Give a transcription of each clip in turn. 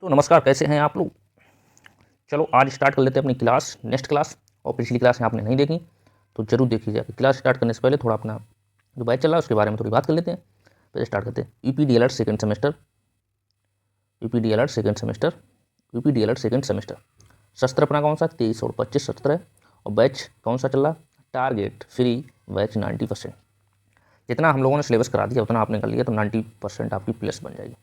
तो नमस्कार, कैसे हैं आप लोग। चलो आज स्टार्ट कर लेते हैं अपनी क्लास, नेक्स्ट क्लास। और पिछली क्लास आपने नहीं देखी तो जरूर देखी जाएगी। क्लास स्टार्ट करने से पहले थोड़ा अपना जो बैच चल रहा है उसके बारे में थोड़ी बात कर लेते हैं। पहले स्टार्ट करते हैं। UP DElEd second semester, UP DElEd second semester, UP DElEd second semester. सत्र अपना कौन सा 23 और 25 सत्र है। और बैच कौन सा चल रहा, टारगेट फ्री बैच 90%। जितना हम लोगों ने सिलेबस करा दिया उतना आपने कर लिया तो 90% आपकी प्लस बन जाएगी,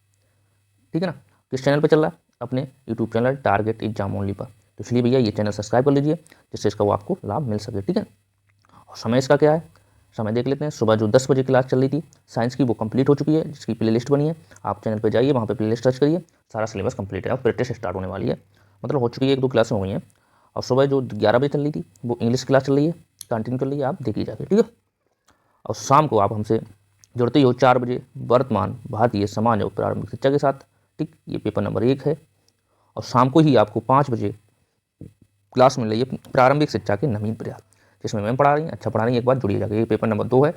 ठीक है ना। किस चैनल पर चल रहा है, अपने YouTube channel target exam only पर। तो इसलिए भैया ये चैनल सब्सक्राइब कर लीजिए जिससे इसका वो आपको लाभ मिल सके, ठीक है। और समय इसका क्या है, समय देख लेते हैं। सुबह जो 10 बजे क्लास चल रही थी साइंस की वो कंप्लीट हो चुकी है, जिसकी प्लेलिस्ट बनी है। आप चैनल पर जाइए, वहाँ पर प्लेलिस्ट सर्च करिए, सारा सिलेबस कंप्लीट है। अब प्रैक्टिस स्टार्ट होने वाली है, मतलब हो चुकी है, 1-2 क्लासें हो गई हैं। और सुबह जो 11 बजे चल रही थी वो इंग्लिश क्लास चल रही है, कंटिन्यू चल रही है, आप देखिए जाके, ठीक है। और शाम को आप हमसे जुड़ते ही हो 4 बजे वर्तमान भारतीय समाज और प्रारंभिक शिक्षा के साथ, ठीक। ये पेपर नंबर 1 है। और शाम को ही आपको 5 बजे क्लास मिल रही है प्रारंभिक शिक्षा के नवीन प्रयास, जिसमें मैम पढ़ा रही हैं, अच्छा पढ़ा रही हैं। एक बार जुड़िए जाके। ये पेपर नंबर 2 है।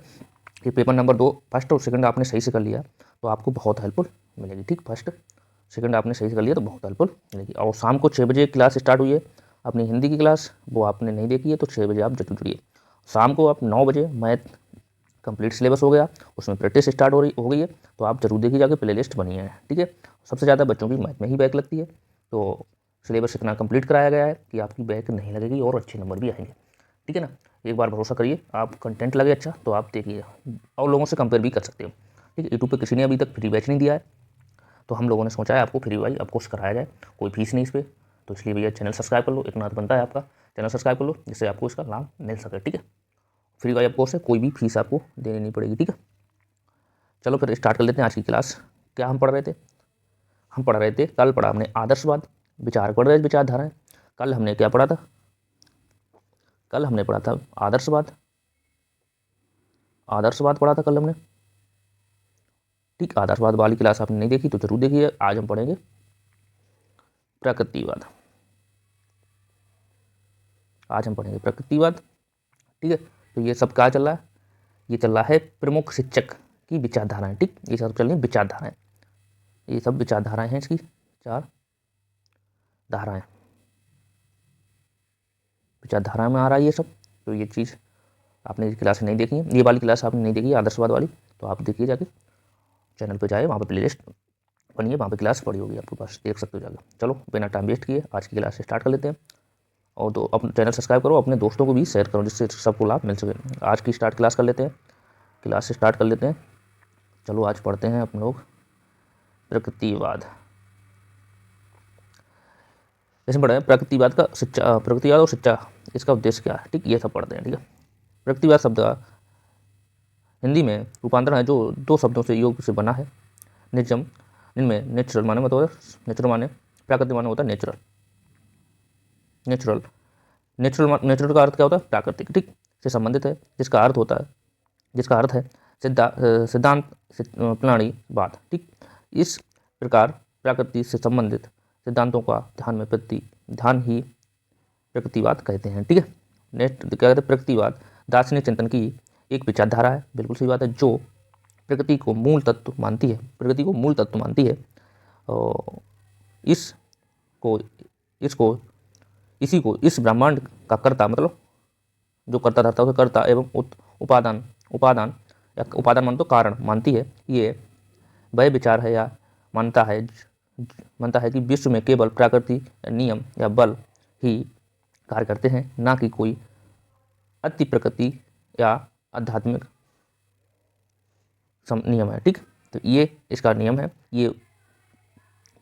ये पेपर नंबर 2 फर्स्ट और सेकंड आपने सही से कर लिया तो आपको बहुत हेल्पफुल मिलेगी, ठीक। फर्स्ट सेकंड आपने सही से कर लिया तो बहुत हेल्पफुल मिलेगी। और शाम को 6 बजे क्लास स्टार्ट हुई है अपनी हिंदी की क्लास, वो आपने नहीं देखी है तो 6 बजे आप जरूर जुड़िए। शाम को आप 9 बजे मैथ कंप्लीट सिलेबस हो गया, उसमें प्रैक्टिस स्टार्ट हो गई है, तो आप जरूर देखिए जाके, प्ले लिस्ट बनी है, ठीक है। सबसे ज़्यादा बच्चों की मैथ में ही बैक लगती है, तो सिलेबस इतना कंप्लीट कराया गया है कि आपकी बैक नहीं लगेगी और अच्छे नंबर भी आएंगे, ठीक है ना। एक बार भरोसा करिए, आप कंटेंट लगे अच्छा तो आप देखिए, और लोगों से कंपेयर भी कर सकते हो, ठीक है। यूट्यूब पर किसी ने अभी तक फ्री बैच नहीं दिया है, तो हम लोगों ने सोचा है आपको फ्री वाइज अब कोर्स कराया जाए, कोई फीस नहीं इस पर। तो इसलिए भैया चैनल सब्सक्राइब कर लो, इतना तो बनता है आपका, चैनल सब्सक्राइब कर लो जिससे आपको इसका लाभ मिल सके, ठीक है। फ्री वाइज कोर्स है, कोई भी फीस आपको देनी नहीं पड़ेगी, ठीक है। चलो फिर स्टार्ट कर लेते हैं आज की क्लास। क्या हम पढ़ रहे थे, हम पढ़ रहे थे, कल पढ़ा हमने आदर्शवाद, विचार पढ़ रहे विचारधाराएं। कल हमने क्या पढ़ा था, कल हमने पढ़ा था आदर्शवाद, आदर्शवाद पढ़ा था कल हमने, ठीक। आदर्शवाद वाली क्लास आपने नहीं देखी तो जरूर देखिए। आज हम पढ़ेंगे प्रकृतिवाद, आज हम पढ़ेंगे प्रकृतिवाद, ठीक है। तो ये सब क्या चल रहा है, ये चल रहा है प्रमुख शिक्षक की विचारधाराएं, ठीक। ये सब चल रही विचारधाराएं, ये सब विचारधाराएं हैं, इसकी 4 धाराएं विचारधारा में आ रहा है ये सब। तो ये चीज़ आपने क्लास नहीं देखी है, ये वाली क्लास आपने नहीं देखी है आदर्शवाद वाली, तो आप देखिए जाके, चैनल पे जाए, वहाँ पे प्लेलिस्ट बनी है, वहाँ पे क्लास पड़ी होगी आपके पास, देख सकते हो जाकर। चलो बिना टाइम वेस्ट किए आज की क्लास स्टार्ट कर लेते हैं। और तो अपने चैनल सब्सक्राइब करो, अपने दोस्तों को भी शेयर करो जिससे सबको लाभ मिल सके। आज की स्टार्ट क्लास कर लेते हैं, क्लास स्टार्ट कर लेते हैं। चलो आज पढ़ते हैं अपन लोग प्रकृतिवाद। इसमें पढ़े हैं प्रकृतिवाद का शिक्षा, प्रकृतिवाद और शिक्षा, इसका उद्देश्य क्या है, ठीक। ये सब पढ़ते हैं, ठीक है। प्रकृतिवाद शब्द का हिंदी में रूपांतरण है जो 2 शब्दों से योग से बना है, निजम, इनमें नेचुरल माने मतलब नेचुरल माने प्राकृतिक माने होता है नेचुरल, नेचुरल, नेचुरल का अर्थ क्या होता है, प्राकृतिक, ठीक, से संबंधित है। जिसका अर्थ होता है, जिसका अर्थ है सिद्धांत प्रणालीवाद, ठीक। इस प्रकार प्रकृति से संबंधित सिद्धांतों का ध्यान ही प्रकृतिवाद कहते हैं, ठीक है। नेक्स्ट क्या कहते हैं, प्रकृतिवाद दार्शनिक चिंतन की एक विचारधारा है, बिल्कुल सही बात है, जो प्रकृति को मूल तत्व मानती है, प्रकृति को मूल तत्व मानती है। और इसको इसको इसी को इस ब्रह्मांड का कर्ता, मतलब जो कर्ता धरता है कर्ता एवं उपादान उपादान या उपादान मान तो कारण मानती है। ये वह विचार है या मानता है कि विश्व में केवल प्राकृतिक नियम या बल ही कार्य करते हैं, ना कि कोई अति प्रकृति या आध्यात्मिक नियम है, ठीक। तो ये इसका नियम है, ये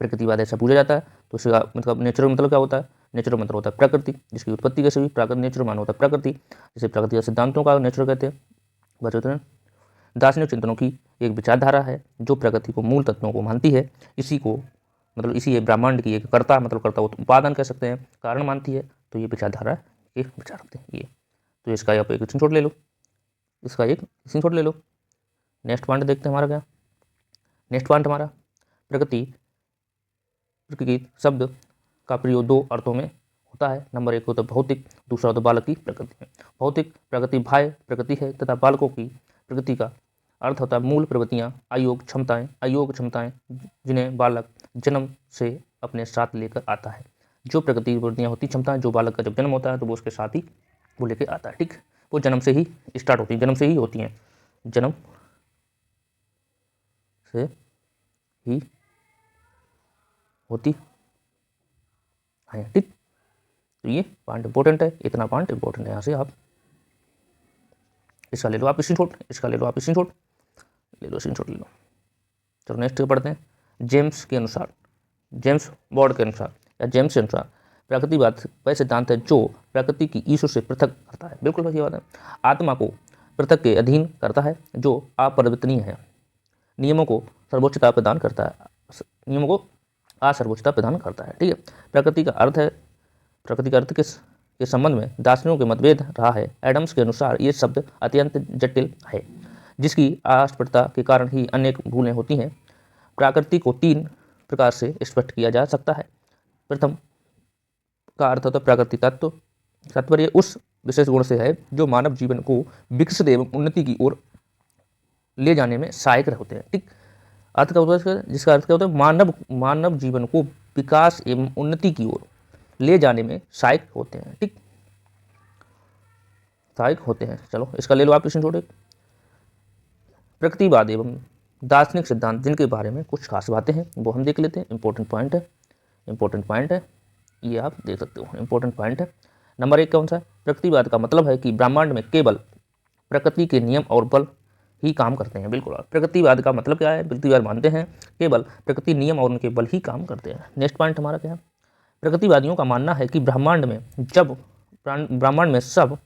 प्रकृतिवाद ऐसा पूछा जाता है। तो इसका मतलब नेचुरल मतलब क्या होता है, नेचुरल मतलब होता है प्रकृति, जिसकी उत्पत्ति कैसे हुई, प्राकृतिक नेचुरल मान होता है प्रकृति, जिसे प्रकृति के सिद्धांतों का नेचुरल कहते हैं, बचते हैं। दार्शनिक चिंतनों की एक विचारधारा है जो प्रकृति को मूल तत्वों को मानती है, इसी को मतलब इसी ब्रह्मांड की एक कर्ता, मतलब कर्ता उपादान कह सकते हैं, कारण मानती है। तो ये विचारधारा एक विचार रखते हैं ये। तो इसका आप एक स्क्रीनशॉट ले लो, इसका एक स्क्रीनशॉट ले लो। नेक्स्ट पॉइंट देखते हैं हमारा क्या, नेक्स्ट पॉइंट हमारा प्रकृति शब्द का प्रयोग 2 अर्थों में होता है। नंबर 1 होता है भौतिक, दूसरा होता है बालक की प्रकृति में। भौतिक प्रकृति बाह्य प्रकृति है तथा बालकों की प्रकृति का अर्थ होता है मूल प्रवृत्तियाँ, अयोग क्षमताएं जिन्हें बालक जन्म से अपने साथ लेकर आता है। जो प्रकृति विकृतियाँ होती क्षमता, जो बालक का जब जन्म होता है तो वो उसके साथ ही वो लेके आता है। ठीक, वो जन्म से ही स्टार्ट होती है, जन्म से ही होती हैं, जन्म से ही होती है। ठीक, तो ये पॉइंट इंपॉर्टेंट है, इतना पॉइंट इंपॉर्टेंट है। यहाँ से आप इसका ले लो आप स्क्रीनशॉट, इसका ले लो आप स्क्रीनशॉट, ले लो स्क्रीनशॉट ले लो। चलो नेक्स्ट पढ़ते हैं। जेम्स के अनुसार, जेम्स बॉर्ड के अनुसार या जेम्स के अनुसार प्रकृतिवाद वह सिद्धांत है जो प्रकृति की ईश्वर से पृथक करता है। बिल्कुल सही बात है। आत्मा को पृथक के अधीन करता है जो अपरिवर्तनीय है, नियमों को सर्वोच्चता प्रदान करता है, नियमों को असर्वोच्चता प्रदान करता है। ठीक है, प्रकृति का अर्थ है, प्रकृति का अर्थ के संबंध में दार्शनिकों के मतभेद रहा है। एडम्स के अनुसार ये शब्द अत्यंत जटिल है, जिसकी अस्पष्टता के कारण ही अनेक भूलें होती हैं। प्रकृति को 3 प्रकार से स्पष्ट किया जा सकता है। प्रथम का अर्थ होता है प्रकृति तत्व, तात्पर्य उस विशेष गुण से है जो मानव जीवन को विकसित एवं उन्नति की ओर ले जाने में सहायक होते हैं। ठीक, अर्थ का होता है, जिसका अर्थ क्या होता है, मानव जीवन को विकास एवं उन्नति की ओर ले जाने में सहायक होते हैं। ठीक, सहायक होते हैं। चलो इसका ले लो आप क्वेश्चन छोड़े। प्रकृतिवाद एवं दार्शनिक सिद्धांत जिनके बारे में कुछ खास बातें हैं वो हम देख लेते हैं। इंपॉर्टेंट पॉइंट है, इंपॉर्टेंट पॉइंट है, ये आप देख सकते हो, इंपॉर्टेंट पॉइंट है। नंबर 1 कौन सा है? प्रकृतिवाद का मतलब है कि ब्रह्मांड में केवल प्रकृति के नियम और बल ही काम करते हैं। बिल्कुल, प्रकृतिवाद का मतलब क्या है? प्रकृतिवाद मानते हैं केवल प्रकृति नियम और उनके बल ही काम करते हैं। नेक्स्ट पॉइंट हमारा क्या है? प्रकृतिवादियों का मानना है कि ब्रह्मांड में सब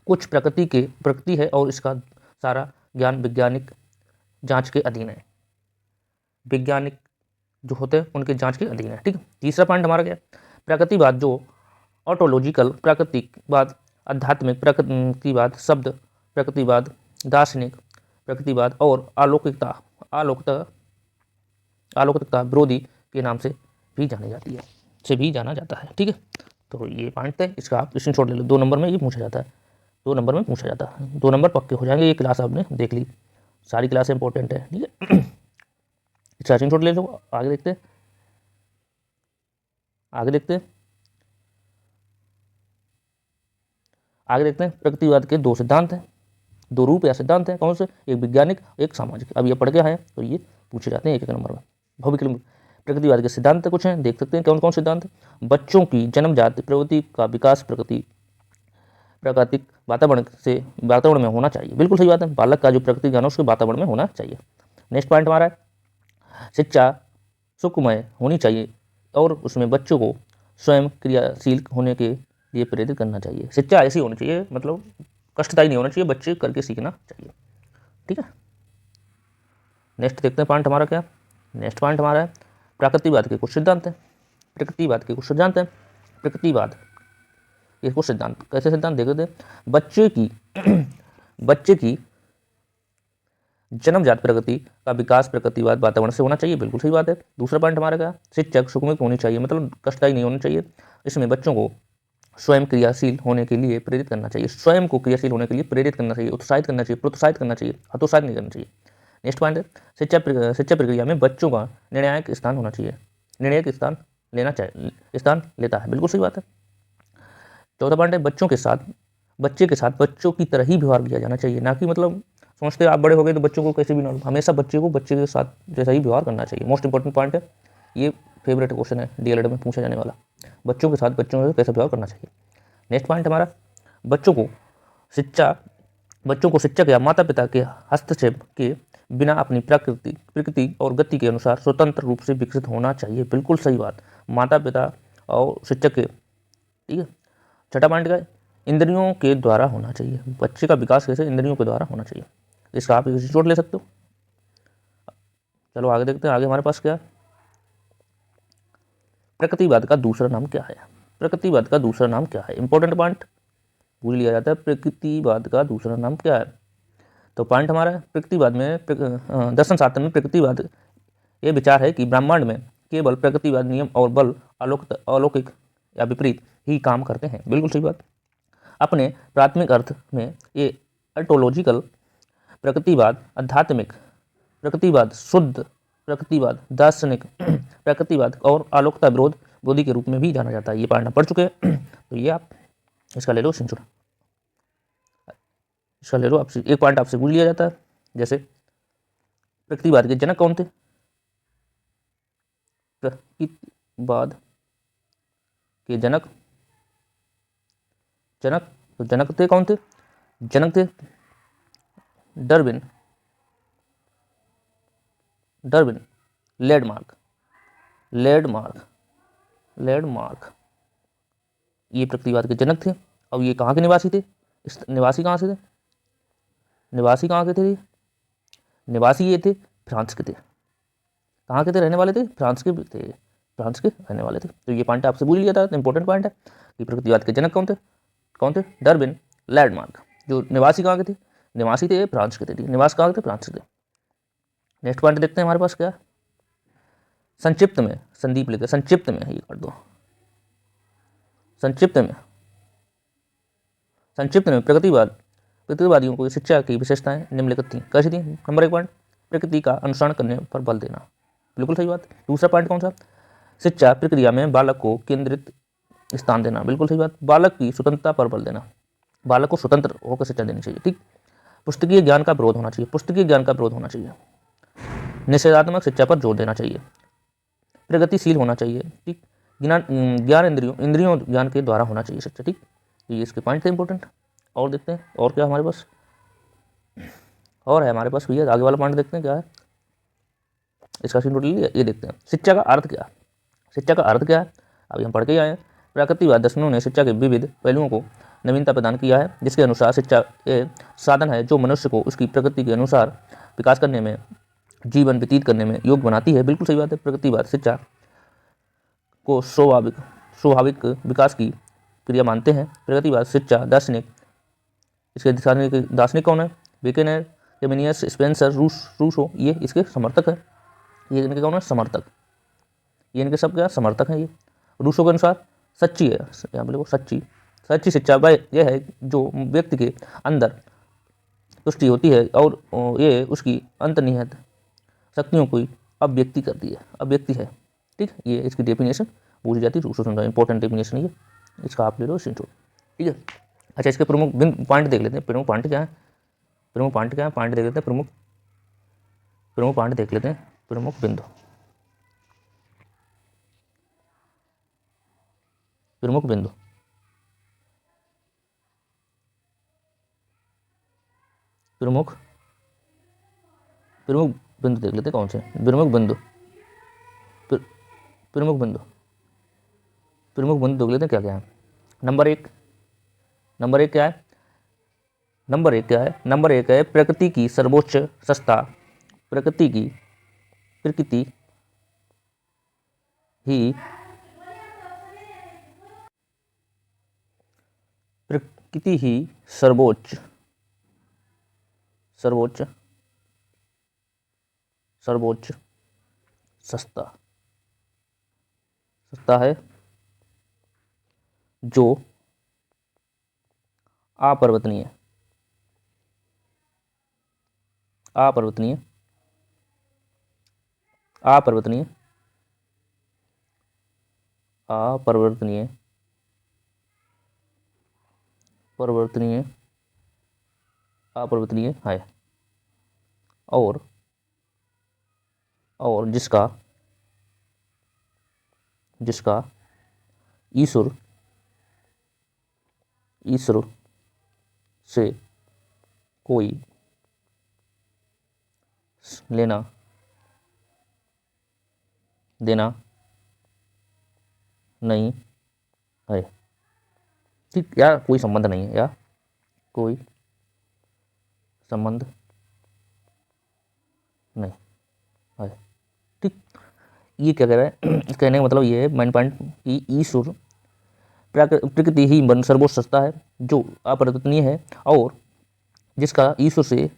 कुछ प्रकृति है और इसका सारा ज्ञान वैज्ञानिक जांच के अधीन है, वैज्ञानिक जो होते हैं उनके जांच के अधीन है। ठीक, तीसरा पॉइंट हमारा क्या है? प्रकृतिवाद जो ऑटोलॉजिकल प्रकृतिवाद, आध्यात्मिक प्रकृतिवाद, शब्द प्रकृतिवाद, दार्शनिक प्रकृतिवाद और आलोकिकता विरोधी के नाम से भी जाना जाता है। ठीक है, तो ये पॉइंट है, इसका आप स्क्रीनशॉट ले लो। 2 नंबर में ये पूछा जाता है, 2 नंबर में पूछा जाता है, 2 नंबर पक्के हो जाएंगे। ये क्लास आपने देख ली, सारी क्लास इंपॉर्टेंट है। ठीक है, इसका स्क्रीनशॉट ले लो। आगे देखते हैं, आगे देखते हैं। प्रकृतिवाद के 2 सिद्धांत हैं, 2 रूप या सिद्धांत हैं। कौन से? एक वैज्ञानिक, एक सामाजिक। अब ये पढ़ के आए तो ये पूछे जाते हैं एक नंबर में। भौतिक प्रकृतिवाद के सिद्धांत कुछ हैं, देख सकते हैं कौन कौन सिद्धांत है। बच्चों की जन्मजात प्रवृत्ति का विकास प्राकृतिक वातावरण में होना चाहिए। बिल्कुल सही बात है, बालक का जो प्रकृति ज्ञान उसके वातावरण में होना चाहिए। नेक्स्ट पॉइंट हमारा है, शिक्षा सुखमय होनी चाहिए और उसमें बच्चों को स्वयं क्रियाशील होने के लिए प्रेरित करना चाहिए। शिक्षा ऐसी होनी चाहिए, मतलब कष्टदायी नहीं होना चाहिए, बच्चे करके सीखना चाहिए। ठीक है, नेक्स्ट देखते हैं पॉइंट हमारा क्या। नेक्स्ट पॉइंट हमारा है प्रकृतिवाद के कुछ सिद्धांत हैं। प्रकृतिवाद के कुछ सिद्धांत हैं। प्रकृतिवाद के कुछ सिद्धांत, कैसे सिद्धांत देख लेते हैं। बच्चे की जन्मजात प्रकृति का विकास प्रकृतिवाद वातावरण से होना चाहिए। बिल्कुल सही बात है। दूसरा पॉइंट हमारा क्या? शिक्षक सुखमय होनी चाहिए, मतलब कष्टदायी नहीं होनी चाहिए। इसमें बच्चों को स्वयं क्रियाशील होने के लिए प्रेरित करना चाहिए, स्वयं को क्रियाशील होने के लिए प्रेरित करना चाहिए, उत्साहित करना चाहिए, प्रोत्साहित करना चाहिए, हतोत्साहित नहीं करना चाहिए। नेक्स्ट पॉइंट है शिक्षा प्रक्रिया में बच्चों का निर्णायक स्थान होना चाहिए, निर्णायक स्थान लेता है। बिल्कुल सही बात है। चौथा पॉइंट है बच्चे के साथ बच्चों की तरह ही व्यवहार किया जाना चाहिए, ना कि मतलब समझते आप बड़े हो गए तो बच्चों को कैसे भी ना, हमेशा बच्चे के साथ जैसा ही व्यवहार करना चाहिए। मोस्ट इंपॉर्टेंट पॉइंट है, ये फेवरेट क्वेश्चन है डीएलएड में पूछा जाने वाला, बच्चों के साथ कैसा व्यवहार करना चाहिए। नेक्स्ट पॉइंट हमारा बच्चों को शिक्षक या माता पिता के हस्तक्षेप के बिना अपनी प्रकृति और गति के अनुसार स्वतंत्र रूप से विकसित होना चाहिए। बिल्कुल सही बात, माता पिता और शिक्षक के। ठीक है, छठा पॉइंट का इंद्रियों के द्वारा होना चाहिए। बच्चे का विकास कैसे? इंद्रियों के द्वारा होना चाहिए। इसका आप स्क्रीनशॉट ले सकते हो। चलो आगे देखते हैं, आगे हमारे पास क्या है। प्रकृतिवाद का दूसरा नाम क्या है? प्रकृतिवाद का दूसरा नाम क्या है? इंपॉर्टेंट पॉइंट पूछ लिया जाता है, प्रकृतिवाद का दूसरा नाम क्या है? तो पॉइंट हमारा है प्रकृतिवाद में दर्शन शास्त्र में प्रकृतिवाद ये विचार है कि ब्रह्मांड में केवल प्रकृतिवाद नियम और बल अलौकिक या विपरीत ही काम करते हैं। बिल्कुल सही बात। अपने प्राथमिक अर्थ में ये ऑटोलॉजिकल प्रकृतिवाद, आध्यात्मिक प्रकृतिवाद शुद्ध प्रकृतिवाद, दार्शनिक प्रकृतिवाद और आलोकता विरोधी के रूप में भी जाना जाता है। ये पढ़ना पढ़ चुके हैं तो ये आप इसका ले लो स्क्रीनशॉट, इसका ले लो। आपसे एक पॉइंट आपसे पूछ लिया जाता है, जैसे प्रकृतिवाद के जनक कौन थे? प्रकृतिवाद के जनक तो जनक थे कौन थे? जनक थे डार्विन, लैंडमार्क ये प्रकृतिवाद के जनक थे। अब ये कहाँ के निवासी थे? निवासी कहाँ से थे? निवासी कहाँ के थे? निवासी ये थे फ्रांस के थे। कहाँ के थे? रहने वाले थे फ्रांस के थे, फ्रांस के रहने वाले थे। तो ये पॉइंट आपसे भूल लिया था, इंपॉर्टेंट पॉइंट है कि प्रकृतिवाद के जनक कौन थे? Darwin, landmark. जो निवासी कहाँ के थे? निवासी थे फ्रांस के थे, निवास कहाँ के थे? फ्रांस के थे। नेक्स्ट पॉइंट देखते हैं हमारे पास क्या है। संक्षिप्त में, संदीप लिखे संक्षिप्त में, ये कर दो संक्षिप्त में प्रकृतिवादियों को शिक्षा की विशेषताएं निम्नलिखित थी। कैसी थी? नंबर 1 पॉइंट, प्रकृति का अनुसरण करने पर बल देना, बिल्कुल सही बात। दूसरा पॉइंट कौन सा? शिक्षा प्रक्रिया में बालक को केंद्रित स्थान देना, बिल्कुल सही बात। बालक की स्वतंत्रता पर बल देना, बालक को स्वतंत्र होकर शिक्षा देनी चाहिए, ठीक। पुस्तकीय ज्ञान का विरोध होना चाहिए, निषेधात्मक शिक्षा पर जोर देना चाहिए, प्रगतिशील होना चाहिए, ठीक। ज्ञान इंद्रियों ज्ञान के द्वारा होना चाहिए शिक्षा, ठीक। तो ये इसके पॉइंट थे इंपॉर्टेंट। और देखते हैं और क्या हमारे पास और है हमारे पास भैया, आगे वाला पॉइंट देखते हैं क्या है। इसका स्क्रीनशॉट ले लिया, ये देखते हैं शिक्षा का अर्थ क्या है। अभी हम पढ़ के आए हैं। प्रकृतिवाद दर्शनों ने शिक्षा के विविध पहलुओं को नवीनता प्रदान किया है, जिसके अनुसार शिक्षा एक साधन है जो मनुष्य को उसकी प्रकृति के अनुसार विकास करने में, जीवन व्यतीत करने में योग्य बनाती है, बिल्कुल सही बात है। प्रकृतिवाद शिक्षा को स्वाभाविक विकास की क्रिया मानते हैं। प्रगतिवाद शिक्षा दार्शनिक, इसके दार्शनिक कौन है? बेकेनर, केमिनियस, स्पेंसर, रूसो, ये इसके समर्थक है। ये इनके कौन है? समर्थक। ये इनके सब क्या समर्थक हैं। ये रूसो के अनुसार सच्ची है, यहाँ बोले वो सच्ची शिक्षा वह यह है जो व्यक्ति के अंदर तुष्टि होती है और ये उसकी अंतर्निहित शक्तियों को अभिव्यक्ति है, ठीक। ये इसकी डेफिनेशन पूछी जाती है रूसो से, इंपॉर्टेंट डेफिनेशन ये, इसका आप ले लो स्क्रीनशॉट, ठीक है। अच्छा, इसके प्रमुख पॉइंट देख लेते हैं। प्रमुख पॉइंट क्या है? पॉइंट देख लेते हैं। प्रमुख पॉइंट देख लेते हैं। प्रमुख बिंदु, प्रमुख बिंदु देख लेते हैं कौन से प्रमुख बिंदु देख लेते हैं क्या क्या है। नंबर एक क्या है? नंबर एक है प्रकृति की सर्वोच्च सत्ता। प्रकृति ही सर्वोच्च सत्ता है जो अपरिवर्तनीय है और जिसका ईश्वर से कोई लेना देना नहीं है, ठीक। या कोई संबंध नहीं है, ठीक। ये क्या कह रहा है? कहने का मतलब ये है, मेन पॉइंट, कि ईश्वर प्रकृति ही सर्वोच्च सत्ता है जो अपरिवर्तनीय है और जिसका ईश्वर से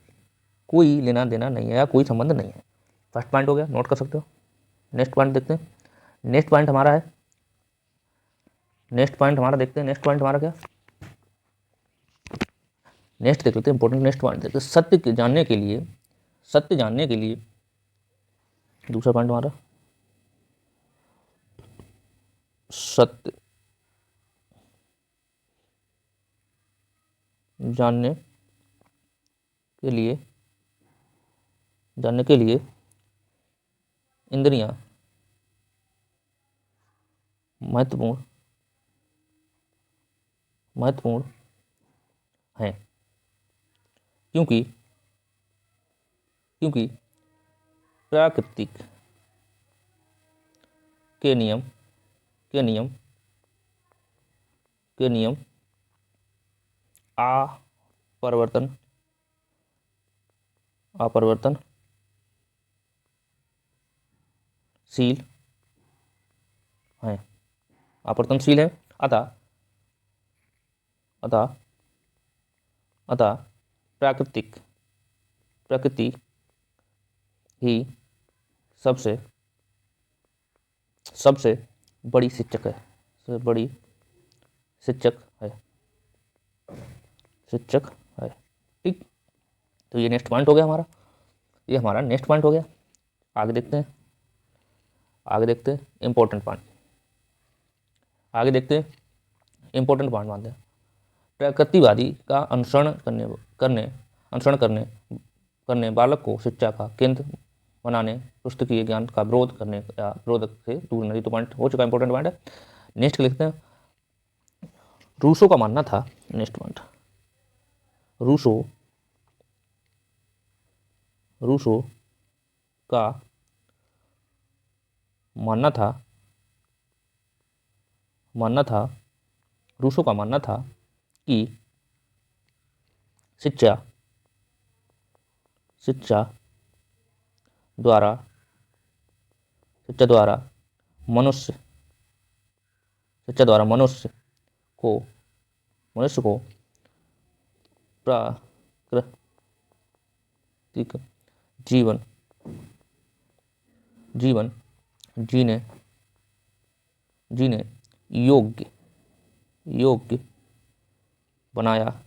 कोई लेना देना नहीं है या कोई संबंध नहीं है। फर्स्ट पॉइंट हो गया, नोट कर सकते हो। नेक्स्ट पॉइंट देखते हैं। नेक्स्ट पॉइंट हमारा देखते हैं। नेक्स्ट पॉइंट हमारा क्या? नेक्स्ट देख लेते हैं, इंपॉर्टेंट नेक्स्ट पॉइंट देखते हैं। सत्य जानने के लिए दूसरा पॉइंट हमारा सत्य जानने के लिए इंद्रियां महत्वपूर्ण हैं, क्योंकि प्राकृतिक के नियम अपरिवर्तनशील है। अतः प्रकृति ही सबसे बड़ी शिक्षक है। ठीक, तो ये नेक्स्ट पॉइंट हो गया हमारा, नेक्स्ट पॉइंट हो गया। आगे देखते हैं इंपॉर्टेंट पॉइंट। मानते हैं प्रकृतिवादी का अनुसरण करने बालक को शिक्षा का केंद्र बनाने, पुस्तकीय ज्ञान का विरोध करने या विरोध से दूर नहीं। तो पॉइंट हो चुका, इंपॉर्टेंट पॉइंट है। नेक्स्ट लिखते हैं, रूसो का मानना था, नेक्स्ट पॉइंट, रूसो का मानना था कि शिक्षा द्वारा मनुष्य को प्राकृतिक जीवन जीने योग्य बनाया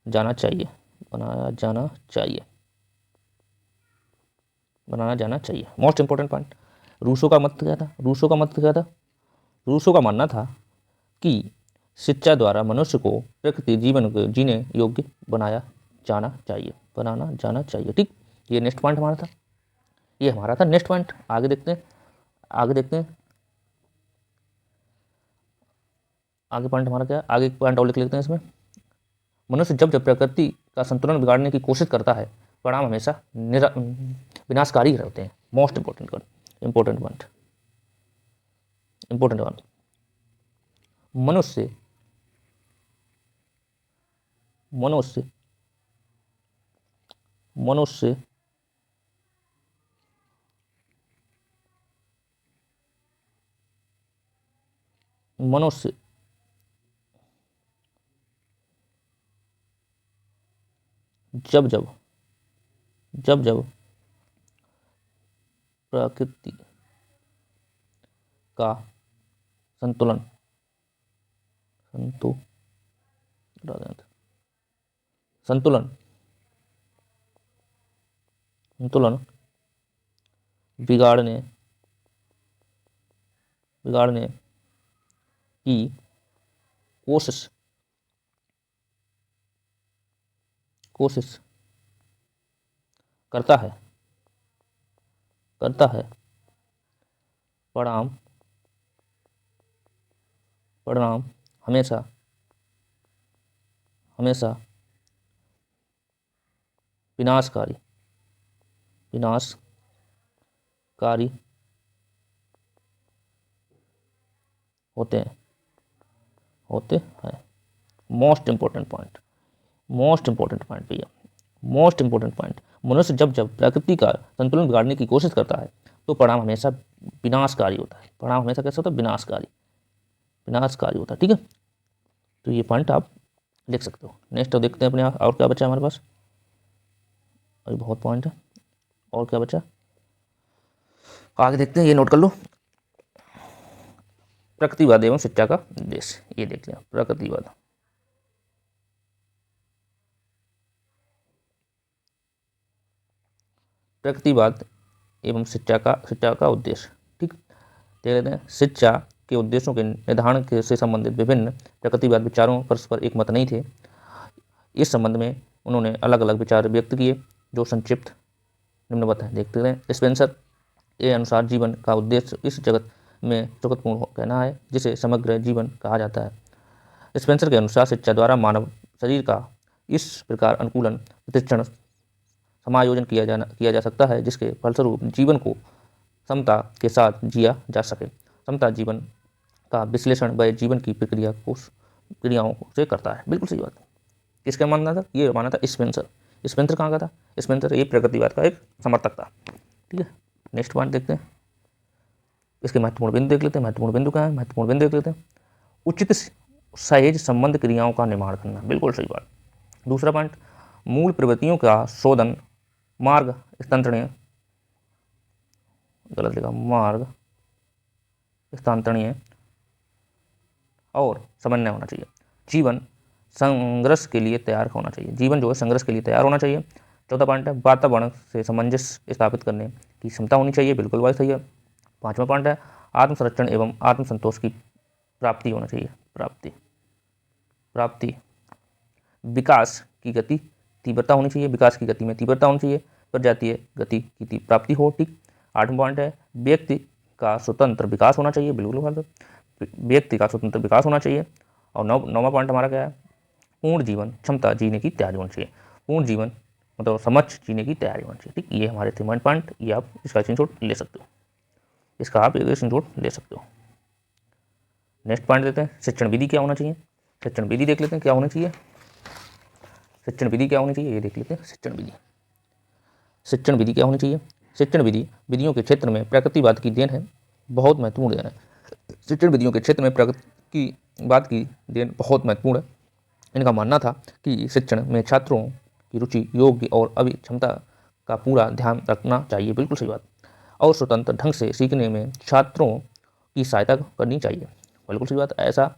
जाना चाहिए। मोस्ट इंपॉर्टेंट पॉइंट, रूसो का मत क्या था? रूसो का मानना था कि शिक्षा द्वारा मनुष्य को प्रकृति जीवन को जीने योग्य बनाना जाना चाहिए। ठीक, ये नेक्स्ट पॉइंट हमारा था, नेक्स्ट पॉइंट। आगे देखते हैं आगे पॉइंट हमारा क्या है। आगे एक पॉइंट और लिख लेते हैं इसमें, मनुष्य जब प्रकृति का संतुलन बिगाड़ने की कोशिश करता है, परिणाम हमेशा विनाशकारी होते हैं। मोस्ट इंपॉर्टेंट पॉइंट, मनुष्य जब प्रकृति का संतुलन बिगाड़ने की कोशिश करता है, परिणाम हमेशा विनाशकारी होते हैं। मोस्ट इंपॉर्टेंट पॉइंट भैया, मोस्ट इंपॉर्टेंट पॉइंट, मनुष्य जब प्रकृति का संतुलन बिगाड़ने की कोशिश करता है तो परिणाम हमेशा विनाशकारी होता है। परिणाम हमेशा कैसा होता है? विनाशकारी होता है। ठीक है, तो ये पॉइंट आप लिख सकते हो। नेक्स्ट तो देखते हैं अपने और क्या बचा हमारे पास। अभी बहुत पॉइंट है, और क्या बचा आगे देखते हैं, ये नोट कर लो। प्रकृतिवाद एवं शिक्षा का उद्देश्य, ये देख लिया, प्रकृतिवाद। प्रकृतिवाद एवं शिक्षा का उद्देश्य। ठीक, देख लेते हैं। शिक्षा के उद्देश्यों के निर्धारण से संबंधित विभिन्न प्रकृतिवाद विचारों परस्पर एक मत नहीं थे। इस संबंध में उन्होंने अलग अलग विचार व्यक्त किए जो संक्षिप्त निम्नवत है। देखते हैं। स्पेंसर के अनुसार जीवन का उद्देश्य इस जगत में सुखपूर्ण कहना है जिसे समग्र जीवन कहा जाता है। स्पेंसर के अनुसार शिक्षा द्वारा मानव शरीर का इस प्रकार अनुकूलन प्रतिक्षण समायोजन किया जा सकता है जिसके फलस्वरूप जीवन को समता के साथ जिया जा सके। समता जीवन का विश्लेषण वह जीवन की क्रियाओं से करता है। बिल्कुल सही बात। किसका मानना था? ये माना था स्पेंसर। स्पेंसर कहाँ का था? स्पेंसर ये प्रकृतिवाद का एक समर्थक था। ठीक है, नेक्स्ट पॉइंट देखते हैं। इसके महत्वपूर्ण बिंदु देख लेते हैं। महत्वपूर्ण बिंदु क्या है? महत्वपूर्ण बिंदु देख लेते हैं। उचित सहज संबंध क्रियाओं का निर्माण करना। बिल्कुल सही बात। दूसरा पॉइंट, मूल प्रवृत्तियों का शोधन, मार्ग स्थानांतरणीय, गलत लिखा, मार्ग स्थानांतरणीय और समन्वय होना चाहिए। जीवन संघर्ष के लिए तैयार होना चाहिए। जीवन जो है संघर्ष के लिए तैयार होना चाहिए। चौथा पॉइंट है, वातावरण से सामंजस्य स्थापित करने की क्षमता होनी चाहिए। बिल्कुल बात सही है। पांचवा पॉइंट है, आत्मसंरक्षण एवं आत्मसंतोष की प्राप्ति होना चाहिए। प्राप्ति विकास की गति तीव्रता होनी चाहिए। विकास की गति में तीव्रता होनी चाहिए। प्रजातीय गति की प्राप्ति हो। ठीक। आठवां पॉइंट है, व्यक्ति का स्वतंत्र विकास होना चाहिए। बिल्कुल व्यक्ति का स्वतंत्र विकास होना चाहिए। और नौवां पॉइंट हमारा क्या है? पूर्ण जीवन क्षमता जीने की तैयारी होनी चाहिए। पूर्ण जीवन मतलब समक्ष जीने की तैयारी होनी चाहिए। ठीक, ये हमारे 3 पॉइंट। ये आप इसका स्क्रीनशॉट ले सकते हो। इसका आप स्क्रीनशॉट ले सकते हो। नेक्स्ट पॉइंट देते हैं, शिक्षण विधि क्या होना चाहिए। शिक्षण विधि देख लेते हैं क्या होना चाहिए। शिक्षण विधि क्या होनी चाहिए ये देख लेते हैं। शिक्षण विधि क्या होनी चाहिए। शिक्षण विधियों के क्षेत्र में प्रकृतिवाद की देन है, बहुत महत्वपूर्ण देन है। शिक्षण विधियों के क्षेत्र में प्रकृतिवाद की देन बहुत महत्वपूर्ण है। इनका मानना था कि शिक्षण में छात्रों की रुचि, योग्य और अभिक्षमता का पूरा ध्यान रखना चाहिए। बिल्कुल सही बात। और स्वतंत्र ढंग से सीखने में छात्रों की सहायता करनी चाहिए। बिल्कुल सही बात। ऐसा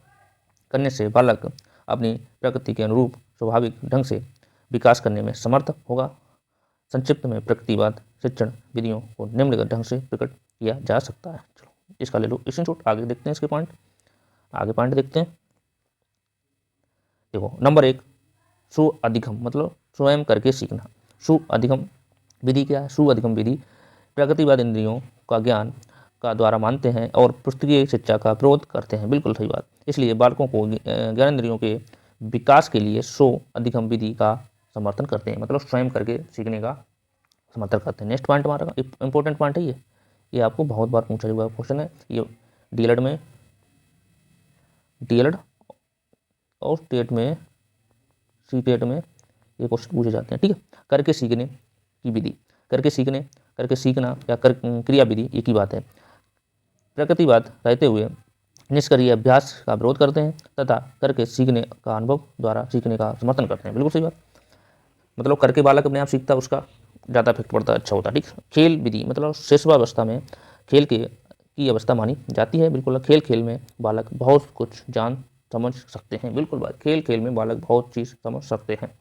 करने से बालक अपनी प्रकृति के अनुरूप स्वाभाविक ढंग से विकास करने में समर्थ होगा। संक्षिप्त में प्रकृतिवाद शिक्षण विधियों को निम्नलिखित ढंग से प्रकट किया जा सकता है। चलो इसका ले लो स्क्रीनशॉट। आगे देखते हैं इसके पॉइंट। आगे पॉइंट देखते हैं। देखो, नंबर 1, सुअधिगम मतलब स्वयं करके सीखना। सुअधिगम विधि क्या है? सुअधिगम विधि प्रकृतिवाद इंद्रियों का ज्ञान का द्वारा मानते हैं और पुस्तकीय शिक्षा का विरोध करते हैं। बिल्कुल सही बात। इसलिए बालकों को ज्ञानेंद्रियों के विकास के लिए सुअधिगम विधि का समर्थन करते हैं, मतलब स्वयं करके सीखने का समर्थन करते हैं। नेक्स्ट पॉइंट हमारा इंपॉर्टेंट पॉइंट है ये आपको बहुत बार पूछा हुआ क्वेश्चन है। ये डीएलएड और टेट में, सीटेट में ये क्वेश्चन पूछे जाते हैं। ठीक है, करके सीखने की विधि। करके सीखना या क्रिया विधि एक ही बात है। प्रकृतिवाद रहते हुए निष्क्रिय अभ्यास का विरोध करते हैं तथा करके सीखने का अनुभव द्वारा सीखने का समर्थन करते हैं। बिल्कुल सही बात। मतलब करके बालक अपने आप सीखता है, उसका ज़्यादा इफेक्ट पड़ता है, अच्छा होता है। ठीक। खेल विधि मतलब शिशुवावस्था में खेल की अवस्था मानी जाती है। बिल्कुल, खेल में बालक बहुत कुछ जान समझ सकते हैं। बिल्कुल बात, खेल में बालक बहुत चीज़ समझ सकते हैं।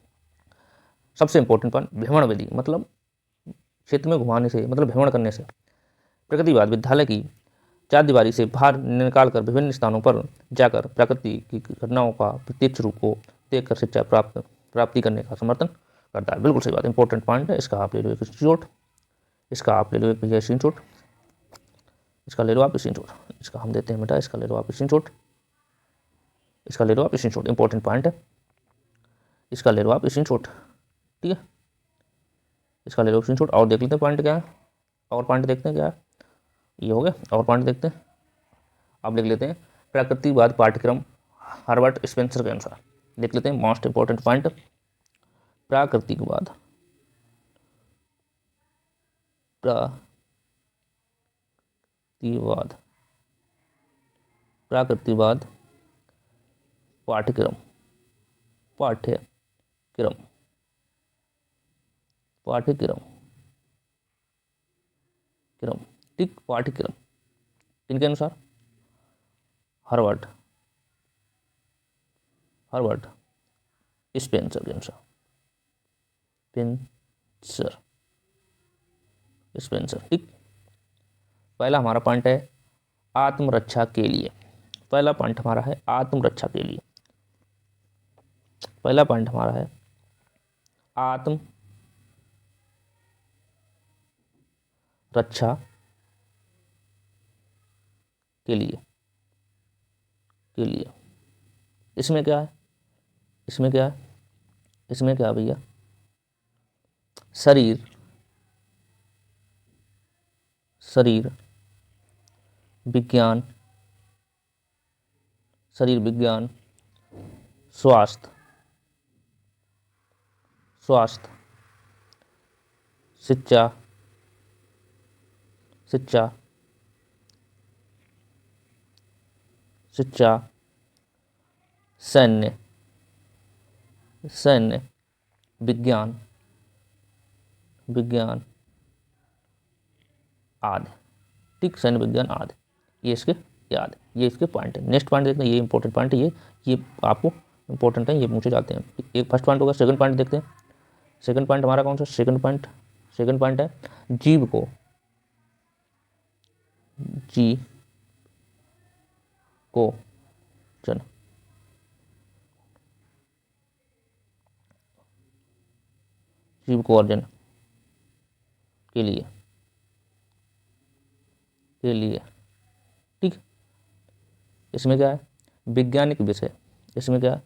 सबसे इंपॉर्टेंट पॉइंट, भ्रमण विधि मतलब क्षेत्र में घुमाने से, मतलब भ्रमण करने से। प्रकृतिवाद विद्यालय की चारदीवारी से बाहर निकालकर विभिन्न स्थानों पर जाकर प्रकृति की घटनाओं का प्रत्यक्ष रूप को देखकर शिक्षा प्राप्ति करने का समर्थन करता है। बिल्कुल सही बात, इंपॉर्टेंट पॉइंट है। इसका आप ले लो एक स्क्रीनशॉट। इसका आप ले लो एक भैया स्क्रीनशॉट। इसका ले लो आप स्क्रीनशॉट। इसका हम देते हैं बेटा, इसका ले लो आप स्क्रीनशॉट। इसका ले लो आप स्क्रीनशॉट, इंपॉर्टेंट पॉइंट है। इसका ले लो आप स्क्रीनशॉट। ठीक है, इसका ले लो स्क्रीनशॉट। और देख लेते हैं पॉइंट क्या है। और पॉइंट देखते हैं क्या है। ये हो गया। और पॉइंट देखते हैं। अब लिख लेते हैं प्रकृतिवाद पाठ्यक्रम हार्वर्ड स्पेंसर के अनुसार। देख लेते हैं मोस्ट इंपॉर्टेंट पॉइंट, प्राकृतिकवाद पाठ्यक्रम ठीक, पाठ्यक्रम किनके अनुसार? हार्वर्ड स्पेंसर के अनुसार। स्पेंसर। ठीक, पहला हमारा पॉइंट है आत्मरक्षा के लिए। पहला पॉइंट हमारा है आत्मरक्षा के लिए। पहला पॉइंट हमारा है आत्म रक्षा के लिए। इसमें क्या है, इसमें क्या है, इसमें क्या है भैया, शरीर विज्ञान, शरीर विज्ञान, स्वास्थ्य, शिक्षा, सैन्य विज्ञान आदि। ठीक, सैन्य विज्ञान आदि, ये इसके याद है, ये इसके पॉइंट है। नेक्स्ट पॉइंट देखते हैं, ये इंपॉर्टेंट पॉइंट है, ये आपको इंपॉर्टेंट है, ये पूछे जाते हैं। एक फर्स्ट पॉइंट होगा, सेकंड पॉइंट देखते हैं। सेकंड पॉइंट हमारा कौन सा, सेकंड पॉइंट है जीव को जन अर्जन के लिए। ठीक, इसमें क्या है, वैज्ञानिक विषय। इसमें क्या है,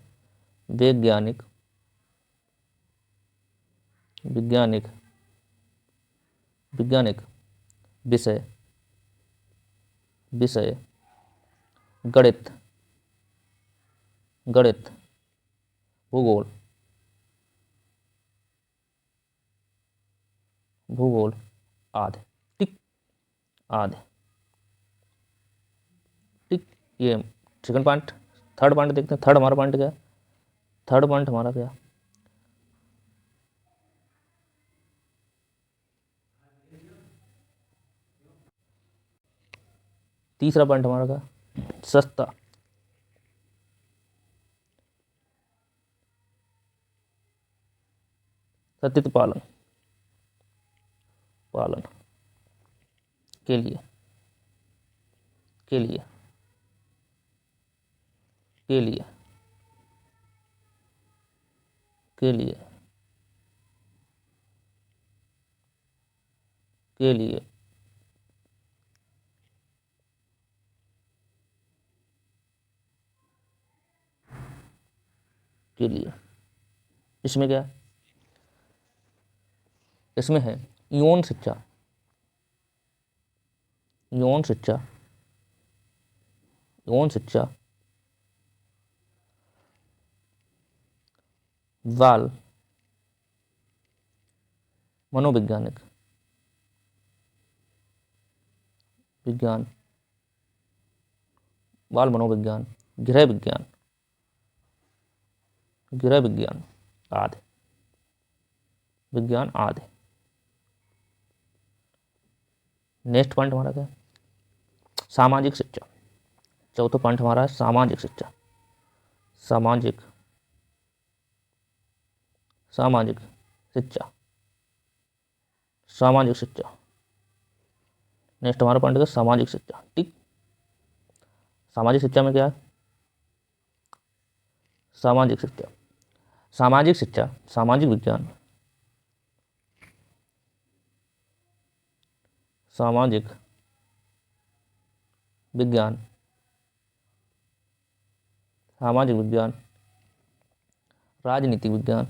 वैज्ञानिक विषय, गणित, भूगोल आदि। ठीक, आदि। ठीक, ये सेकंड पॉइंट। थर्ड पॉइंट देखते हैं, थर्ड हमारा पॉइंट क्या है, थर्ड पॉइंट हमारा क्या, तीसरा पॉइंट हमारा क्या, सस्ता, सतत पालन के लिए इसमें क्या, इसमें है यौन शिक्षा, बाल मनोवैज्ञानिक बाल मनोविज्ञान, गृह विज्ञान आदि। नेक्स्ट पॉइंट हमारा क्या है, सामाजिक शिक्षा। चौथा पॉइंट हमारा है सामाजिक शिक्षा। सामाजिक शिक्षा। नेक्स्ट हमारा पॉइंट है सामाजिक शिक्षा। ठीक, सामाजिक शिक्षा में क्या है, सामाजिक विज्ञान, राजनीतिक विज्ञान,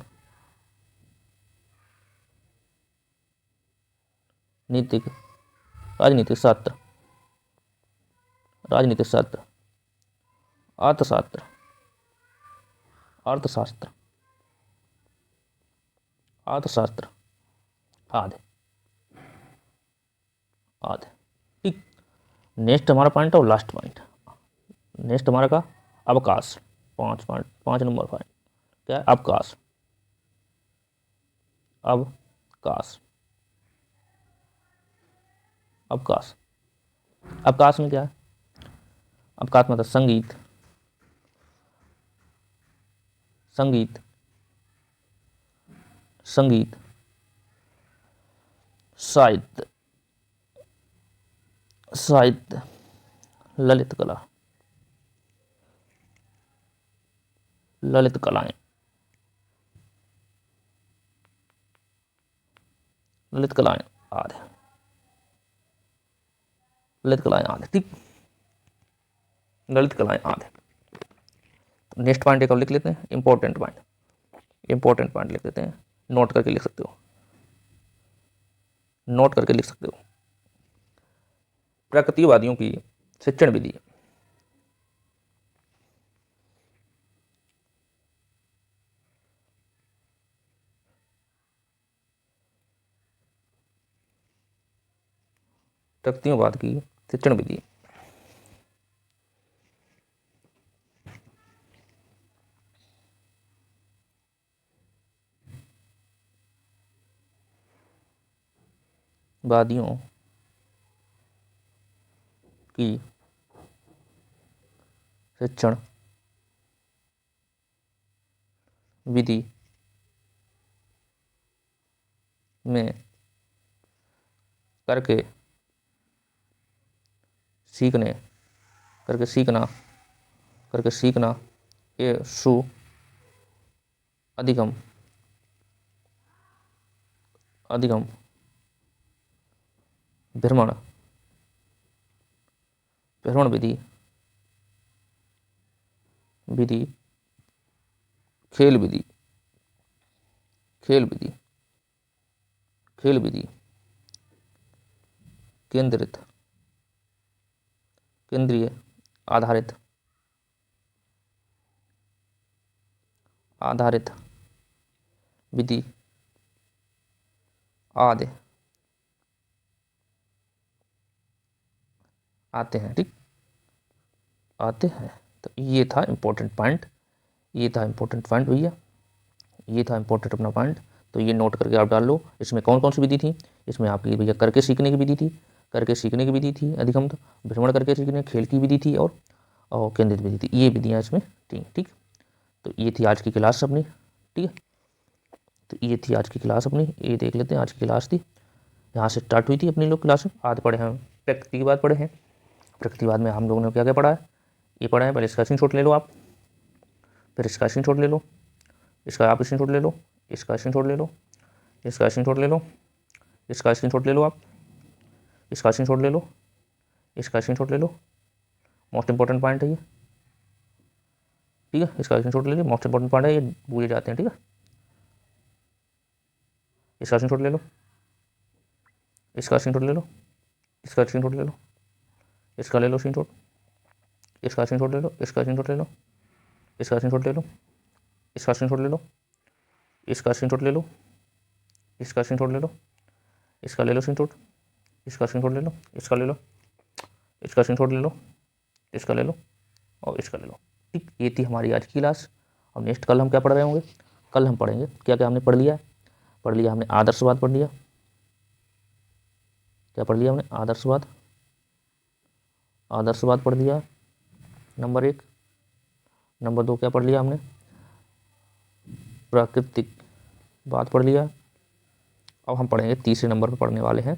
राजनीतिक शास्त्र, अर्थशास्त्र आदि। ठीक, नेक्स्ट हमारा पॉइंट और लास्ट पॉइंट, नेक्स्ट हमारा का अवकाश। 5 नंबर पॉइंट क्या है, अवकाश। अवकाश में क्या है, अवकाश मतलब संगीत, साहित्य, साहित्य, ललित कला, ललित कलाएं, ललित कलाएं आदि, ललित कलाएं आदि। ठीक, ललित कलाएं आदि। नेक्स्ट पॉइंट एक और लिख लेते हैं, इंपॉर्टेंट पॉइंट। इंपॉर्टेंट पॉइंट लिख देते हैं, नोट करके लिख सकते हो, नोट करके लिख सकते हो। प्रकृतिवादियों की शिक्षण विधि। प्रकृतिवाद की शिक्षण विधि। वादियों की शिक्षण विधि में करके सीखने, करके सीखना, करके सीखना ये सु अधिगम, अधिगम, भ्रमण, भ्रमण विधि, विधि, खेल विधि, खेल विधि, खेल विधि, केंद्रित, केंद्रीय आधारित, आधारित विधि आदि आते हैं। ठीक, आते हैं। तो ये था इंपॉर्टेंट पॉइंट, ये था इंपॉर्टेंट पॉइंट भैया, ये था इंपॉर्टेंट अपना पॉइंट। तो ये नोट करके आप डाल लो। इसमें कौन कौन सी विधि थी? इसमें आपकी भैया करके सीखने की विधि थी, करके सीखने की विधि थी अधिगम, तो भ्रमण करके सीखने, खेल की विधि थी, और केंद्रित विधि थी। ये विधियाँ इसमें थी। ठीक, तो ये थी आज की क्लास अपनी। ठीक है, तो ये थी आज की क्लास अपनी। ये देख लेते हैं, आज की क्लास थी, यहाँ से स्टार्ट हुई थी अपनी लोग क्लास। आज पढ़े हैं प्रकृतिवाद, पढ़े हैं। प्रकृतिवाद में हम लोगों ने क्या क्या पढ़ा है, ये पढ़ा है। पहले इसका स्क्रीनशॉट ले लो आप, फिर इसका स्क्रीनशॉट ले लो, इसका आप स्क्रीनशॉट ले लो, इसका स्क्रीनशॉट ले लो, इसका स्क्रीनशॉट ले लो, इसका स्क्रीनशॉट ले लो आप, इसका स्क्रीनशॉट ले लो, इसका स्क्रीनशॉट ले लो। मोस्ट इंपॉर्टेंट पॉइंट है ये। ठीक है, इसका स्क्रीनशॉट ले लो, मोस्ट इंपॉर्टेंट पॉइंट है, ये भूले जाते हैं। ठीक है, इसका स्क्रीनशॉट ले लो, इसका स्क्रीनशॉट ले लो, इसका स्क्रीनशॉट ले लो, इसका ले लो स्क्रीनशॉट, इसका स्क्रीनशॉट ले लो, इसका स्क्रीनशॉट ले लो, इसका स्क्रीनशॉट ले लो, इसका स्क्रीनशॉट ले लो, इसका स्क्रीनशॉट ले लो, इसका स्क्रीनशॉट ले लो, इसका ले लो स्क्रीनशॉट, इसका स्क्रीनशॉट ले लो, इसका ले लो, इसका स्क्रीनशॉट ले लो, इसका ले लो, और इसका ले लो। ठीक, ये थी हमारी आज की क्लास। और नेक्स्ट कल हम क्या पढ़ रहे होंगे? कल हम पढ़ेंगे क्या क्या हमने पढ़ लिया है। पढ़ लिया हमने आदर्शवाद, पढ़ लिया। क्या पढ़ लिया हमने? आदर्शवाद, आदर्शवाद पढ़ लिया नंबर 1। नंबर 2 क्या पढ़ लिया हमने? प्राकृतिक बात पढ़ लिया। अब हम पढ़ेंगे तीसरे नंबर पर पढ़ने वाले हैं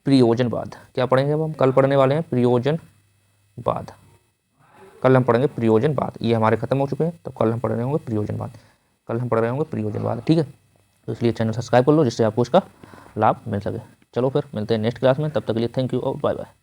प्रयोजनवाद। क्या पढ़ेंगे अब हम? कल पढ़ने वाले हैं प्रयोजनवाद। कल हम पढ़ेंगे प्रयोजनवाद। ये हमारे खत्म हो चुके हैं, तो कल हम पढ़ रहे होंगे प्रयोजनवाद। कल हम पढ़ रहे होंगे प्रयोजनवाद। ठीक है, तो इसलिए चैनल सब्सक्राइब कर लो, जिससे आपको इसका लाभ मिल सके। चलो फिर मिलते हैं नेक्स्ट क्लास में, तब तक के लिए थैंक यू और बाय बाय।